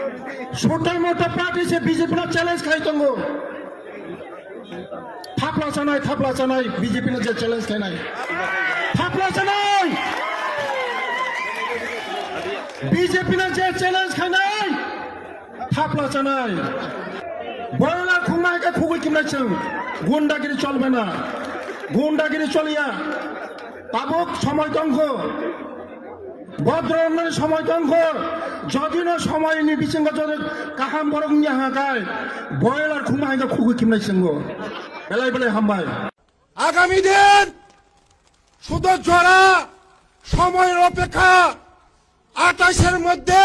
छोटा मोटा पार्टी से बीजेपी ने चैलेंज खाई तुमको थापला चनाई बीजेपी ने जो चैलेंज खाई नहीं थापला चनाई बीजेपी ने जो चैलेंज खाई नहीं थापला चनाई बड़ा खुमाई का खुगुल किमना चल गुंडागिरी चल बना गुंडागिरी चलिया ताबुक समय तंको भद्र उन्नयन समय तंको যদি না সময় নি বিচঙ্গ যদি কাহাম বরং নি হাকায় বয়লার খুমাই না খুগু কিমনাই সঙ্গ বেলাই বেলাই হামবাই আগামী দিন শুধু জোড়া সময়ের অপেক্ষা 28 এর মধ্যে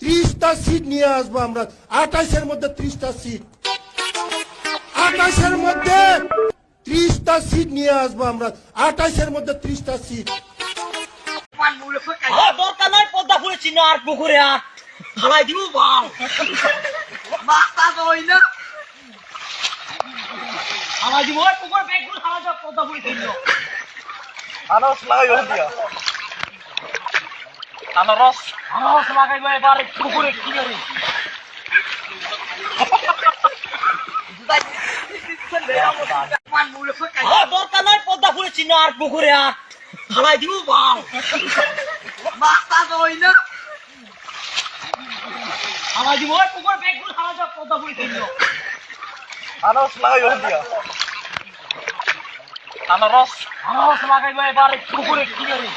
30টা সিট নিয়ে আসবো আমরা 28 এর মধ্যে 30টা সিট 28 এর মধ্যে 30টা সিট নিয়ে আসবো আমরা 28 এর মধ্যে 30টা সিট দরকার নয় পদ্মা ফুলে চিহ্ন আর পুকুরে আর ঢালাই দিব বাল মাথা দই না ঢালাই দিব পুকুর ব্যাগগুলো ঢালাই দাও পদ্মা ফুলে চিহ্ন আনারস লাগাইব দিয়া আনারস লাগাইব এবার পুকুরে কি করে দরকার নয় পদ্মা ফুলে চিহ্ন আর পুকুরে আর ঢালাই দিব বাল মাথা দই না ঢালাই দিব পুকুর ব্যাগগুলো ঢালাই দাও পদ্মা ফুলে চিহ্ন আনারস লাগাইব দিয়া আনারস লাগাইব এবার পুকুরে কি করে